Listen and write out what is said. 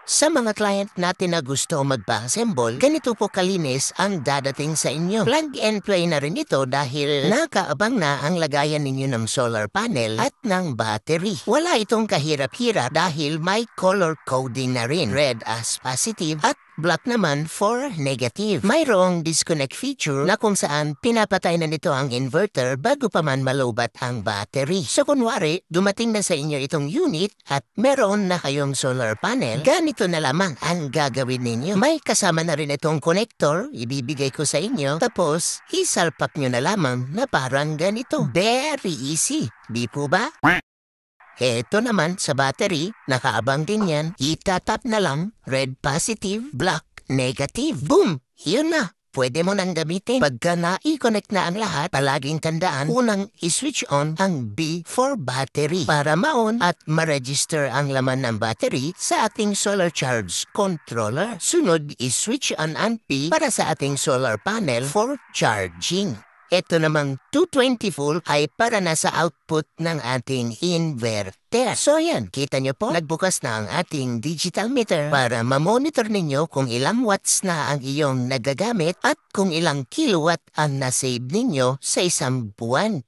Sa mga client natin na gusto magpa-assemble, ganito po kalinis ang dadating sa inyo. Plug and play na rin ito dahil nakaabang na ang lagayan ninyo ng solar panel at ng battery. Wala itong kahirap-hirap dahil may color coding na rin. Red as positive at black naman for negative. Mayroong disconnect feature na kung saan pinapatay na nito ang inverter bago pa man malobat ang battery. So kunwari, dumating na sa inyo itong unit at meron na kayong solar panel, ganito na lamang ang gagawin ninyo. May kasama na rin itong connector, ibibigay ko sa inyo, tapos isalpak nyo na lamang na parang ganito. Very easy, di po ba? Eto naman sa battery, nakaabang din yan. Itatap na lang, red positive, black negative. Boom! Yun na. Pwede mo nang gamitin. Pagka na-i-connect na ang lahat, palaging tandaan, unang i-switch on ang B for battery para ma-on at ma-register ang laman ng battery sa ating solar charge controller. Sunod, i-switch on ang P para sa ating solar panel for charging. Ito namang 220 volt ay para na sa output ng ating inverter. So yan, kita nyo po, nagbukas na ang ating digital meter para ma-monitor ninyo kung ilang watts na ang iyong nagagamit at kung ilang kilowatt ang nasave ninyo sa isang buwan.